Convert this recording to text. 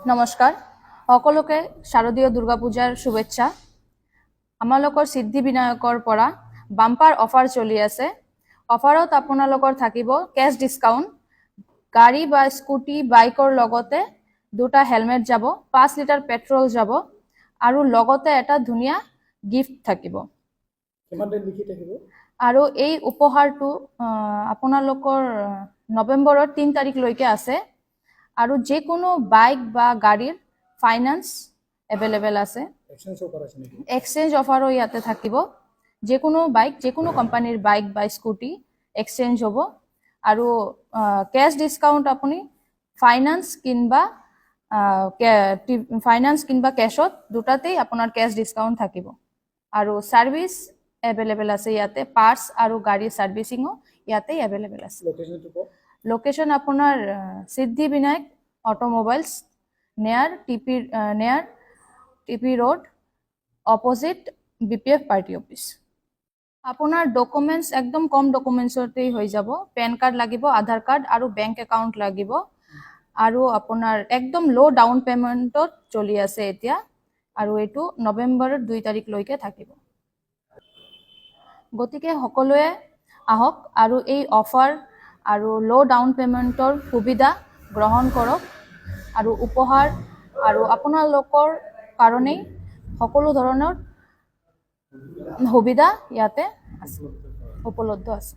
নমস্কাৰ সকলোকে শাৰদীয় দুৰ্গা পূজাৰ শুভেচ্ছা। আমালোকৰ সিদ্ধি বিনায়কৰ পৰা বাম্পাৰ অফাৰ চলি আছে। অফাৰত আপোনালোকৰ থাকিব কেছ ডিসকাউন্ট, গাড়ী বা স্কুটি বাইকৰ লগতে দুটা হেলমেট যাব, 5 লিটাৰ পেট্ৰল যাব আৰু লগতে এটা ধুনীয়া গিফট থাকিব। আৰু এই উপহাৰটো আপোনালোকৰ নৱেম্বৰৰ 3 তাৰিখলৈকে আছে। আৰু যে কোনো বাইক বা গাড়ীৰ ফাইনান্স এভেইলেবল আছে। এক্সচেঞ্জ অফাৰো ইয়াতে থাকিব। যে কোনো বাইক, যে কোনো কোম্পানীৰ বাইক বা স্কুটি এক্সচেঞ্জ হ'ব। আৰু কেছ ডিসকাউন্ট আপুনি ফাইনান্স কিংবা কেশত দুটাতেই আপোনাৰ কেছ ডিসকাউন্ট থাকিব। আৰু সাৰ্ভিস এভেইলেবল আছে ইয়াতে, পাৰ্টস আৰু গাড়ীৰ সাৰ্ভিসিংও ইয়াতে এভেইলেবল আছে। লোকেশন আপোনাৰ সিদ্ধি বিনায়ক অটোমোবাইলস, নেয়াৰ টিপি road, opposite BPF party office. আপোনাৰ ডকুমেন্টস একদম কম ডকুমেন্টসতেই হৈ যাব। পেন কাৰ্ড লাগিব, আধাৰ কাৰ্ড আৰু বেংক একাউন্ট লাগিব। আৰু আপোনাৰ একদম লো ডাউন পেমেন্টত চলি আছে এতিয়া। আৰু এইটো নৱেম্বৰৰ 2 তাৰিখলৈকে থাকিব। গতিকে সকলোৱে আহক আৰু এই অফাৰ আৰু লো ডাউন পেমেন্টৰ সুবিধা গ্ৰহণ কৰক। আৰু উপহাৰ আৰু আপোনালোকৰ কাৰণেই সকলো ধৰণৰ সুবিধা ইয়াতে আছে, উপলব্ধ আছে।